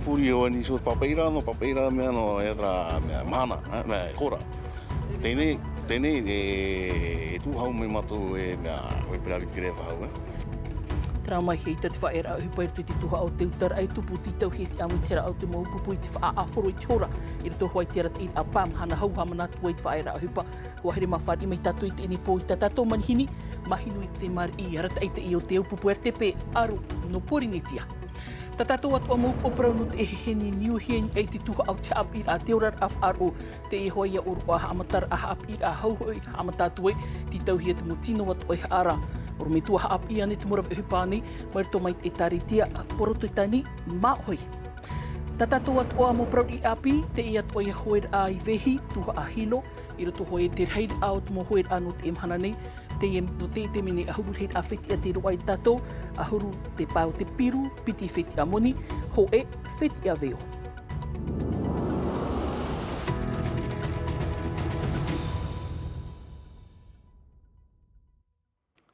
puri o ni so papeira me no era mana me kora. Tēnei e tūhau me matu e mea hoi pera vit greva hau, Tera mai hei te whaera au hupa i te tuha o te utara ai tupu titau hei te amu tera au te maupupu i te whaaforo i te hora. I rato hoi tera te i a pam hana hau hamana tua i te whaera au hupa. Hua here mawhari mai tatu i te eni pō i ta tatou manihini. Mahinu i te mari i arata i te i o te upupu er te pē aru no poringitia. Ta tatou atua mou oprau no te eheni niuhien ei te tuha au te ap i a te orar af aro te e hoi a uru a haamatara a ap i a hauhoi haamatatu e ti tauhia te mutino atu e ara. Oro me tua haap ia ne te mora vehupani, mai rato mai e taritia a poroto i tani mahoi. Ta tatou atua mo prau i api, te i atua i hoer a i vehi, tuha a hilo, i rato hoi te reid out mo hoer a no te emhana nei, te em no te mene a huru heid a wheti a te roa i tatou, a huru te pau te piru, piti wheti a moni, ho e wheti a veo.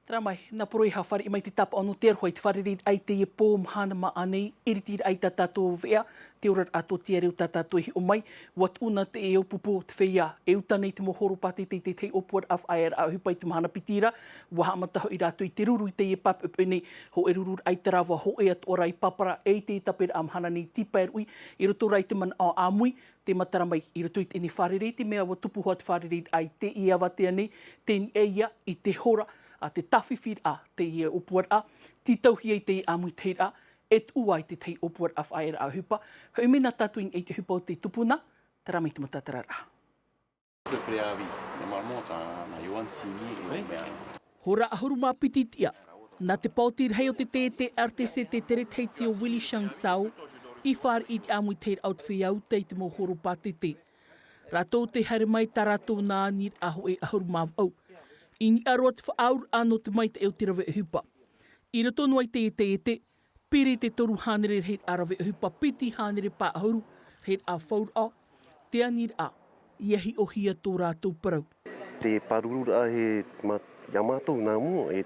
Tera mai, nā poro i hawhari i mai te tapa ono te arhoi te wharerid ai te e pō mhana ma anei, iritir ai ta tātou vea, te orar ato te areu ta tātou hi o mai, wat una te e upupo te whea, e uta nei te mohoro pate te tei opuar af aer a hupai te mahana pitira, waha amataho i rātou i te ruru i te e pap upene, ho e ruru ai te rawa ho e at ora i papara, e te tapir am hana nei tipa er ui, i roto rai te man a amui, te matara mai i roto i te eni wharere, te mea wa tupu hoa te wharerid ai te i awa te anei, te ni eia i te hora, a te tawhiwhir a te ia opuar a, titauhi ei te i amui teir a, et uai te tei opuar a whaera a hupa. Hau mena tatuin ei te hupa o te tupuna, tara mai te matatarara. Te preavi, na marmota na yuansi ni mea. Hora ahuru mā pititia, nā te pautir hei o te te artese te tere teiti o Willi Shang Sao, i whār i te amui teir au te whiau tei te mohoro pate te. Ratou te haere mai ta ratou nā nir aho e ahuru mā au. I ni aroa te whaaur anō te mai te eo te rawe hupa. I rato noai te piri te toru hānere reit a rawe hupa, piti hānere pā ahuru, reit a whaur a, te anir a, iahi o hia tō rātou parau. Te parurura he yamatou nā mua, e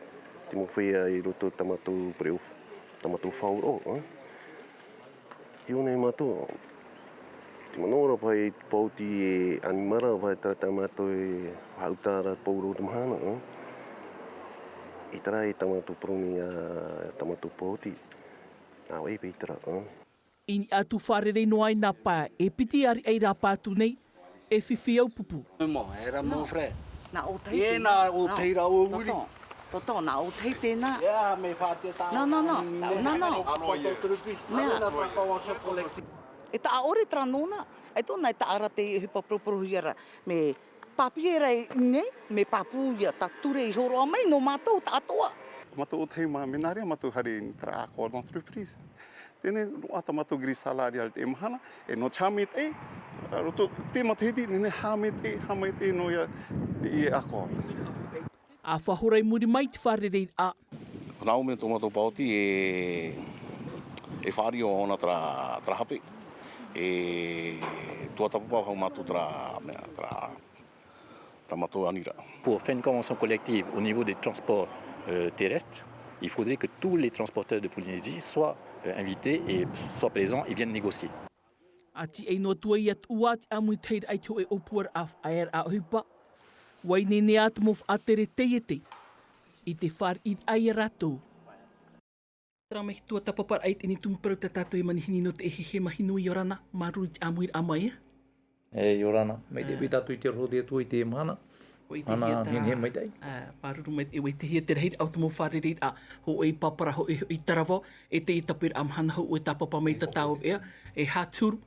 te mowhea i roto tamatou preo, tamatou whaur o. Hio nei matou, te manora pai pauti e animara pai tata matou e hautara pauro te mahana. I tara e tamatou proni a tamatou pauti, nā wei pei tara. I atu wharere noai nā pā, e piti ari ei rā pātu nei, e whiwhi au pupu. Mo, era mo fre. Nā o tei E nā o teira o uri. Toto, nā o tei tēnā. Ia, me whātia tā. No. E tā ore tra nōna, e tōna e tā ara te hupa proprohu iara, me papiera i nge, me papu ia, tā ture i horo a mai, no mātou tā atoa. Matou o tei mā menaria, matou hare ni tara a kōr entreprise. Tēnei ata matou gris salarial te mahana, e no chamit e, roto te matehiti, nene hamet e, no ia te i a kōr. A whahorai muri mai te wharerei a. Nau me tō matou pauti e whari o ona tra hape. E tuatapapa hau mātou tra matou anira. Pour faire une convention collective au niveau des transports terrestres, il faudrait que tous les transporteurs de Polynésie soient invités et soient présents et viennent négocier. Ati ei no tua i atu ua te amui teir ai tō e opuar a aer a hupa. Wai nene atu mo whaatere te i te whar i ai ratou. Tera mai tua tapapar ai tini tumparau ta tātou i manihini no te ehehe mahinu i orana, maru i te amuir amai. E orana, mai te tātou i te rode atu i te mana. Ana he mai tai. Paruru mai e wei te hia te reit au te mo wharereit a ho e papara ho i tarawa e te i tapir am hana ho e tapapa mai ta tau ea e hāturu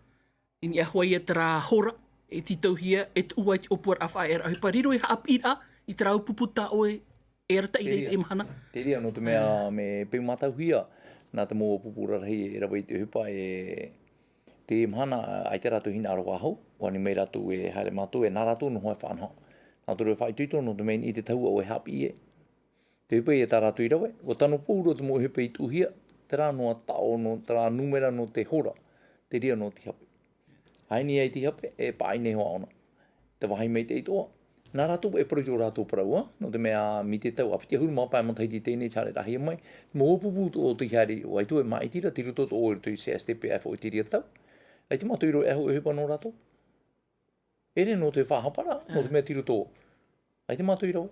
i ni ahoi e tera hora e titau hia e tu uai te opuar awha e rahi pariro e haap ira i tera upupu ta oe e rata i reit e mahana. Te ria no te mea me peu matau hia nā te mō pupura rahi e rawa i te hupa e te mahana ai te ratu hina aroa hau wani mei ratu e haere mātou e nā ratu no hoa whanhau. Nā tōre whai tuito no te meni i te taua o e hapi e. Te hupe e tā rātu i rawe. O tano pōuro te mō hupe i tuhia, te rā noa tao no, te rā numera no te hora, te ria no te hape. Haini ai te hape, e pāine hoa ona. Te wahi mei te itoa, nā rātou e poro i tō rātou paraua, no te mea mi te tau apiti huru mapai mo taiti tēnei chare rahi mai, mō pupu tō te hiari o ai tu e mai tira, tiru tō o i tu i CSTPF o i tiri tau. Ai te matu i ro e ho e hupa no rātou. Ere no te whahapara, no te mea tiru tō. Ai te matu i ro.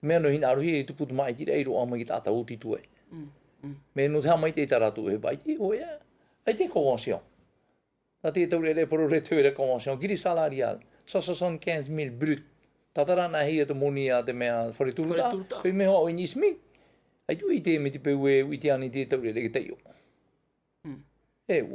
Mea no hina arohi e tupu tu mai tira e ro ama ki tāta o titu e. Mea no te hamai te tā rātou e hupa, ai te ho e, ai te convention. Tā te tau re poro re tue re convention, giri salarial. 75,000 brut. Tatara na hia te moni a te mea whareturuta. Hei meho au inismi. Ai tu i te me te peu e uiti ani te tau re ke teio.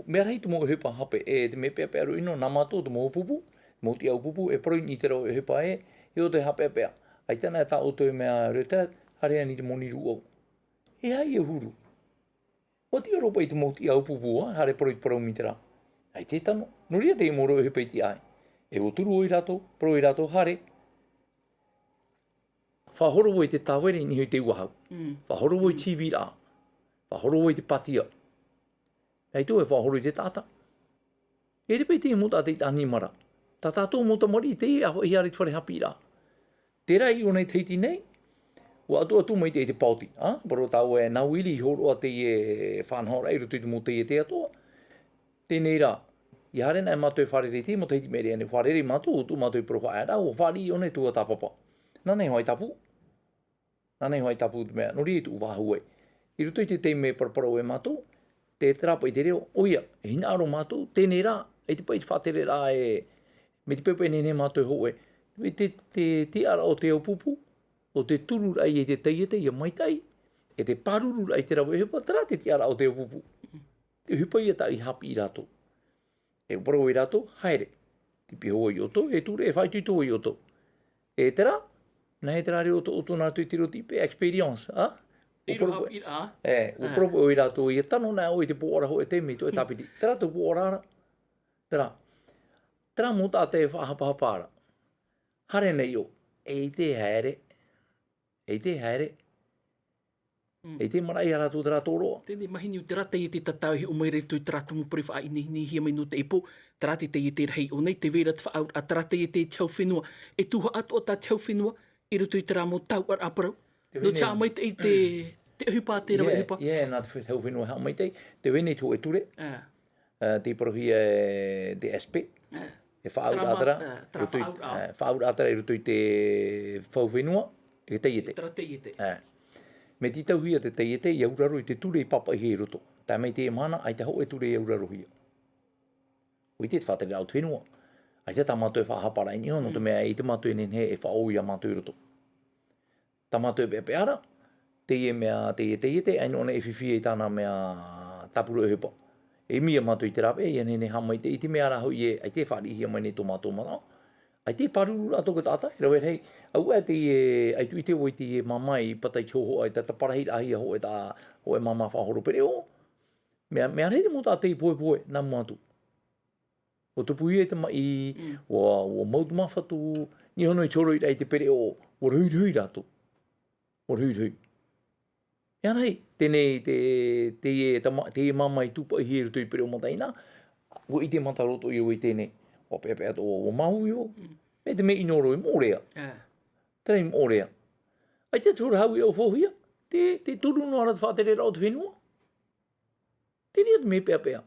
Mea rei tu mo hepa hape e te me pea pea ro ino namato te mo pupu. Mo ti au pupu e proi ni te rau e hepa e. E o te hape pea. Ai tana e ta o te mea reta harea ni te moni ru au. E hai e huru. O ti oropa i te mo ti au pupu hare proi parau mi te rā. Ai te tano. Noria te moro e hepa i ti ai. E o turu o i rato, pro i rato hare. Whahoro o i te tawere ni hoi te wahau. Whahoro o i TV rā. Whahoro o i te patia. Hei tō e whahoro i te tata. E repe te mo tātei tāni mara. Tā tātou mo ta mari te e aho i hare te whare hapi rā. Te rai o nei teiti nei. O atu mai te e te pauti. Paro tau e nau ili horo a te e whanhora i rutu i te mo te e te atoa. Tēnei rā. I hare nei mātou wharereti, mo teiti meri ane wharere mātou, tu mātou pro whaera, o whari o nei tua tāpapa. Nā nei hoai tapu. Nā nei hoai tapu te mea, nori e tu wāhu e. I ruto i te teime paraparo e mātou, te trapa i te reo, oia, e hina aro mātou, tēnei rā, e te pai te whatere rā e, me te pepe nene mātou ho e. Te ara o te au pupu, o te turu rai e te teiete, ia maitai, e te paruru rai te rau e hupa, tera te ara o te au pupu. Te hupa ia ta i hapi i rato. E uparo i rato, haere. Te piho i oto, e ture e whaituito i oto. E tera, na he tera reo oto nā tui tiro tipe, experience, Iro ira. Uparo i rato, i tano nā o i te pōora ho e te mito e tapiti. Tera te pōora ara. Tera mo tā te whahapahapara. Hare nei o, e te haere. E te haere. E te marai a rātou tera tōroa. Tēnei mahini o te rata i te tatau hi o mai reitu i te rata mo pori wha ini hia mai no te ipo. Te rata i te rei o nei, te vera te wha a te rata i te tau whenua. E tuha atu o tā tau whenua, i rutu i te rā mo tau ar aparau. No te mai te i te hupa, te rawa hupa. Nā te tau whenua hao mai te. Te wene tō e ture. Te parohi e te aspe. E wha atara. Wha atara i rutu i te whau whenua. E te iete. Tera te iete. Me ti tau hia te teiete i auraro i te ture i papa i he roto. Tā mei te mana, ai te ho e ture i auraro hia. Ui te whatere au whenua. Ai te tā mātou e whahapara i niho, no te mea i te mātou e nenhe e whaou i a mātou i roto. Tā mātou e pepe ara, te e mea te e teiete, ai nōna e whiwhi e tāna mea tapuro e hupa. E mia mātou i te rape, i anene hamai te i te mea raho i e, ai te whari hia mai ne tō mātou mana. Ai te paruru ato ka tātai, rau e hei, au e te e, ai tu i te o i te e mamai patai tōho ai, tā parahi ahi a ho e tā, ho e mama whahoro pere o. Mea rei mo tā te i poe poe, nā muatu. O tupu i e te mai, o mautu mawhatu, ni hono i toro i rei te pere o rui rato. O rui. Ia rei, tēnei te e mamai tupa i hiru tui pere o mataina, o i te mataroto i o i tēnei. O pepe ato o mahu i o. Me te me inoro i mōrea. Tera i mōrea. Ai te tura hau i au whohia. Te turu no ara te whatere rao te whenua. Tēnei atu me pea.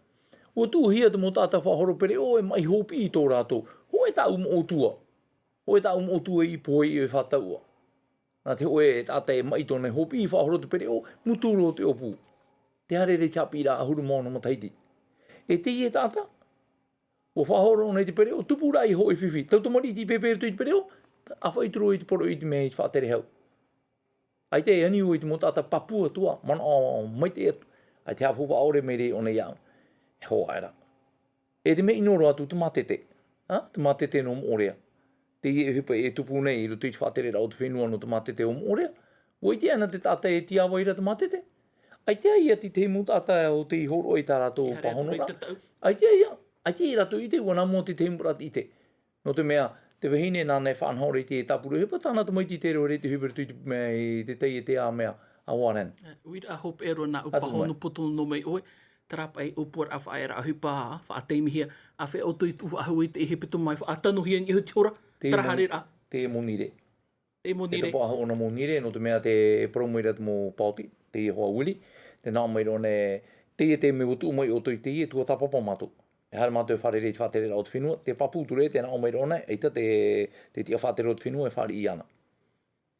O tū hia te mo tāta whahoro pere o e mai hopi i tō rātou. Ho e tā o tua. Ho e tā o tua i poe i e whataua. Nā te ho e tāta e mai tōne hopi i whahoro te pere o muturo te opu. Te harere chapi rā ahuru mauna mataiti. E te i e tāta. O whahoro nei te pere o tupura i ho i whiwhi. Tau tamari ti pepe i te pere o, a whaituro i te poro i te mea i te whaatere hau. Ai te ani o i te mo tāta papua tua, mana o mai te atu. Ai te hawhuwa aore me rei o nei au. E hoa era. E te me inoro atu te matete. Te matete no mōrea. Te i e hupa e tupu nei i rutu i te whaatere rao te whenua no te matete o mōrea. O i te ana te tāta e ti awa ira te matete. Ai te ai ati te mo tāta o te i horo i tā rato pahonora. Ai te ai ai te rato i te wana mo te tempurat i te. No te mea, te wahine nāne whanhore i te tapuru. Hepa tāna te maiti te reo re te huberu tui mea i te tei e te a mea a waran. Uira a hope ero nā upahonu putono no mai oe. Tarapa e upor a whaera a hupa a whaateimi hia. A whe o tui tu ahu i te hepetu mai. A tanu hia ni hu tiora. Tarahare a. te monire. E mo Te nire. po ona monire no te mea te promoira te mo pauti, te hoa wili. Te nā mai rone te me utu mai o toi te tua tapapa matu. E hara mātou wharere i whatere rao te whenua, te papu ture te nā mai rone, eita te tia whatere o te whenua e whare i ana.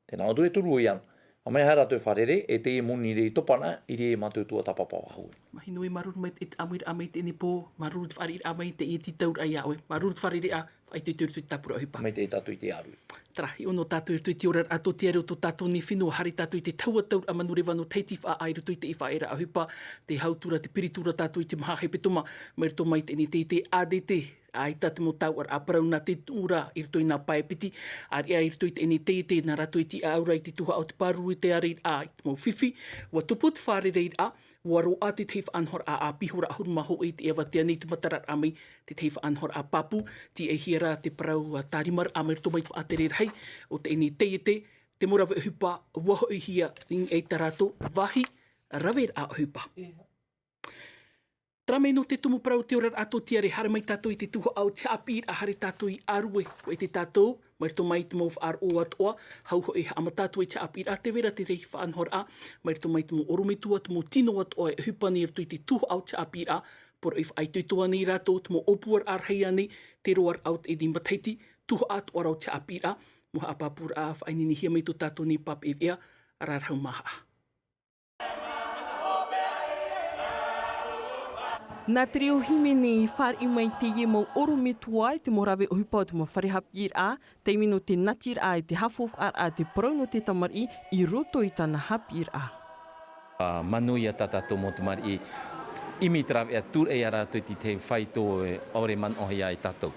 Te nā ture turu i ana. A mai hara tō wharere e te monire i topana i re mātou tua tapapa wahui. Mahi nui maruru mai te amir amai te ne pō, maruru te wharere amai te i taur ai awe, maruru te wharere a whai tui tui tapura o hipa. Mai te tatu i te aru. Tara, i ono tātou i tui te ora ato te areo tō tātou ni whenua, hari tātou i te taua taur a manure wano teiti wha airu tui te i whaera a hipa, te hautura, te piritura tātou i te maha hepetoma, mai rito mai te ni te ADT, ai tate mo tau ar aparau nā te ura i rito i nā paepiti, ar ia i rito i te ni te nā rato i te aura i te tuha au te paru i te areir a i te mau whiwhi, wa tupu te wharereir a, waro a te teiwha anhor a pihora ahuru maho i te ewa te ani te matarar amai, te teiwha anhor a papu, ti e hiera te parau a tarimar a merto mai whaaterer hei, o te eni te morawe hupa, waho i hia ring e tarato, wahi, rawer a hupa. Tramei no te tumu parau te ora ato tiare hara mai tātou i te tuho au te apir a hare tātou i arue, ko e te tātou, mai rito mai te mau whaar o atoa, hau ho e ama tātou i te apir a te vera te rei whaanhor a, mai rito mai te mau orometua, te mau tino atoa e hupani rito i te tuho au te apir a, por e whai tuitoa ni rātou, te mau opuar ar hei ane, te roar au e di mataiti, tuho atoa rau te apir a, muha apapur a whainini hia mai tō tātou ni pap e vea, ararhau maha. Nā te reo himeni whare i mai te ie mau oro me tuai te morawe o hupau te mo wharehapir a, te imino te natir a i te hafof ar a te parauno te tamari i roto i tana hapir a. Manui a tatato mo te mari imi trawe a tur e ara tu te whaito ore man ohi ai tatou.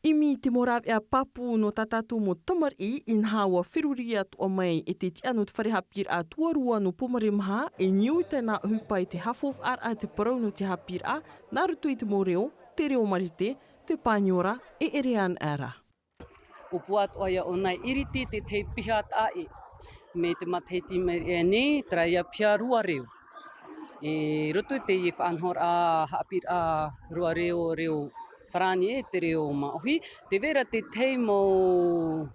Imi te morawe a papu no tatato mo tamari in hawa whiruri atu o mai e te tiano te wharehapir a tuarua no pomare maha e niui tēnā hupai te hafof ar a te parauno te hapir a, nā rutu i te mōreo, te reo marite, te pāniora e erean ara. O puat oia o nai iriti te te pihat ai, me te mateiti meri e ni, traia pia rua reo. E roto te i whanhor a hapir a rua reo wharani e te reo maohi, te vera te tei mau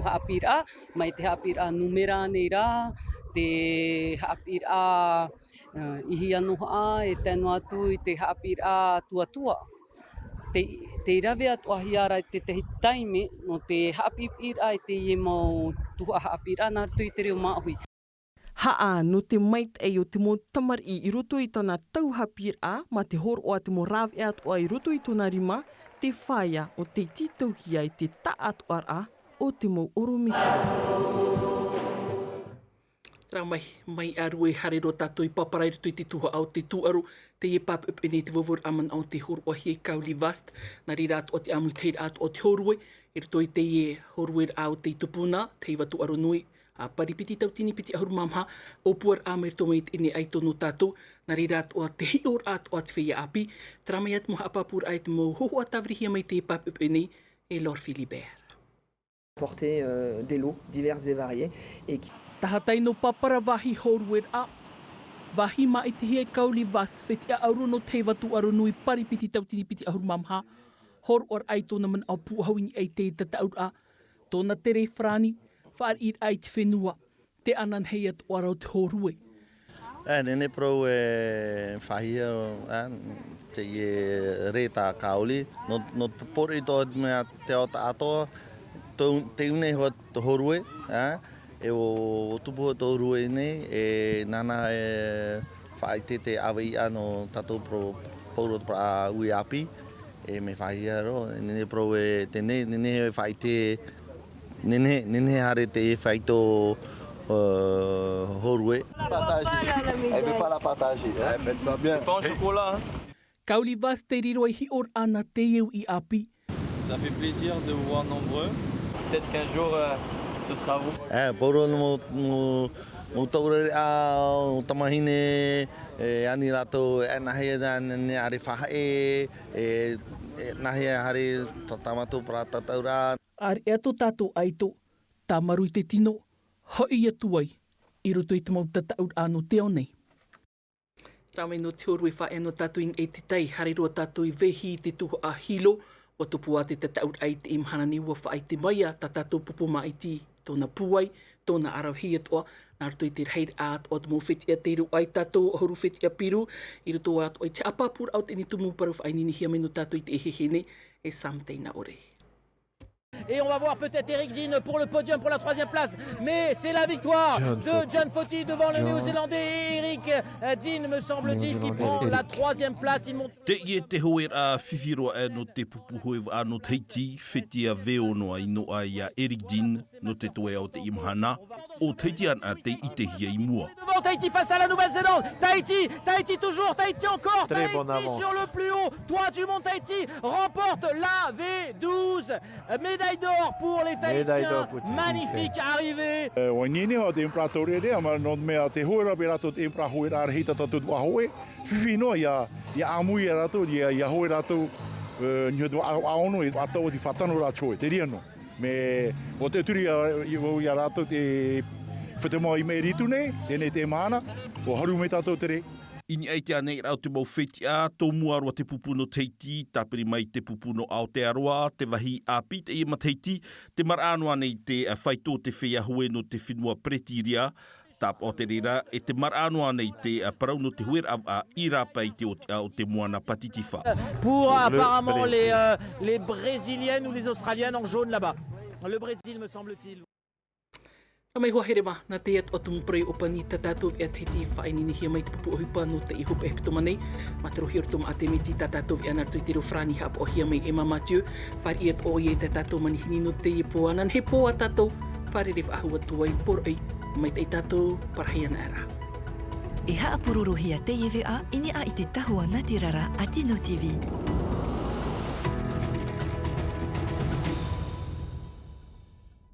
hapir a, mai te hapir a numera nei rā, te hapir a ihi anoha a, e tēnu atu i te hapir a tuatua. Te irawe atu ahi ara i te tehi taime, no te hapir a i te ie mau tuha hapir a, nā rutu i te reo maohi. Haa, no te mait e o te mo tamari i roto i tona tauhapir a, ma te hor o a te mo rawe atu a i roto i tona rima, te whaia o te titauhia i te ta atu ar a o te mo oromitu. Rā mai aru e hare ro tātou i paparai roto i te tuha au te tuaru, te e papup e ne te wawur aman au te hor o hie kauli vast, nā ri rātu o te amu teir atu o te horue, e roto i te e horue au te tupuna, te iwa tuaru nui, a paripiti tau tini piti ahuru mamha, o puar a merto mai te ne aito no tātou, nā ri rātu o te hior atu o te whia api, tramai atu moha apapur ai te mo hoho a tavrihia mai te e papup e ne, e Lord Philibert. Porter des lots divers et variés et qui Tahatai no papara wahi horue a, wahi ma i te hie kauli vas, wheti a auru no te watu aru nui paripiti tau tini piti ahuru mamha, hor or ai tōna man au puhauini ai te tataur a, tōna tere whrani, whaar ir ai te whenua, te anan hei atu arau te horue. Nene prou e whahia te reta kauli, no pori tō mea te o atoa, te une hoa te horue, e o tupu o tō horue nei, e nana e whaite te awa i ano tatou pauro pra ui api, e me whahia ro, nene prou e tene, nene e whaite, nene hare te e whaito horue. Elle veut pas la partager. Faites ça bien. C'est pas un chocolat. Kauli vas te riro i hior ana te iu i api. Ça fait plaisir de vous voir nombreux. Peut-être qu'un jour, ce sera vous. Pauro mo taurere a tamahine, ani rato e nahi ne are whahae, nahi hare tamatu pra tataura. Ar e ato tātou aito, tā maru i te tino, hoi atu ai, i roto i te mau tataur āno te nei. Rāmei no te horue whae no tātou in e te tei, hare roa tātou i vehi i te tuho a hilo, O tupu ate te taut ai te imhana ni ua whaai te maia ta tātou pupu maiti tōna puai, tōna arawhi atoa, nā rato i te rhaid āt o te mō whitia te iru ai tātou o horu whitia piru, i rato āt o i te apapur au te ni tumu paru whaai nini hia menu tātou i te ehehene, e samteina ore. Et on va voir peut-être Eric Dean pour le podium pour la 3e place. Mais c'est la victoire de John Foti devant le Néo-Zélandais Eric Dean, me semble-t-il, qui prend la 3e place. Il monte. Te ie te hoe a whiwhiroa e no te pupu hoe a no Tahiti, whitia veo noa i no a ia Eric Dean, no te toe au te imhana, o Tahiti ana te i te hia i mua. Devant Tahiti face à la Nouvelle-Zélande. Tahiti toujours, Tahiti encore. Très Tahiti bonne avance. sur le plus haut. Toit du Mont Tahiti remporte la V12. Médaille d'or pour les Tahitiens. Magnifique arrivée. Wangini ho te imperatori rea, ma no mea te hoera pe rato te impera hoera ar hita tatu tua hoe. Whiwhi no ia amui e rato, ia hoe rato nio tua aono i atau ti whatano rā choe, te ria no. Me o te turi ia rato te whatemoa i me ritu nei, tēnei te mana, o haru me tātou te re. Ini ai te anei rau te mau whitia, tō muarua te pupu no Tahiti, tāpiri mai te pupu no Aotearoa, te wahi a pita i ma Tahiti, te maranoa nei te whaitō te whea hue no te whinua pretiria, tāp o te rira, e te maranoa nei te parau no te huer a irapa i te o te moana patitifa. Pour apparemment les Brésiliennes ou les Australiennes en jaune là-bas. Le Brésil me semble-t-il. Ka mai hoa herema, nā te at o tumu prei opani ta tātou e Tahiti whainini hia mai te pupu o hipa no te ihopa e pitoma nei. Mataro hior tuma a te meti ta tātou e anartu i te ro frani hap o hia mai e mamatio. Whari et o ie te tātou manihini no te i poanan. He po a tātou, whare ref ahua tuai por ei. Mai te tātou parahian ara. E haapururu hia te iwi a ini a i te tahua Natirara a Tino TV.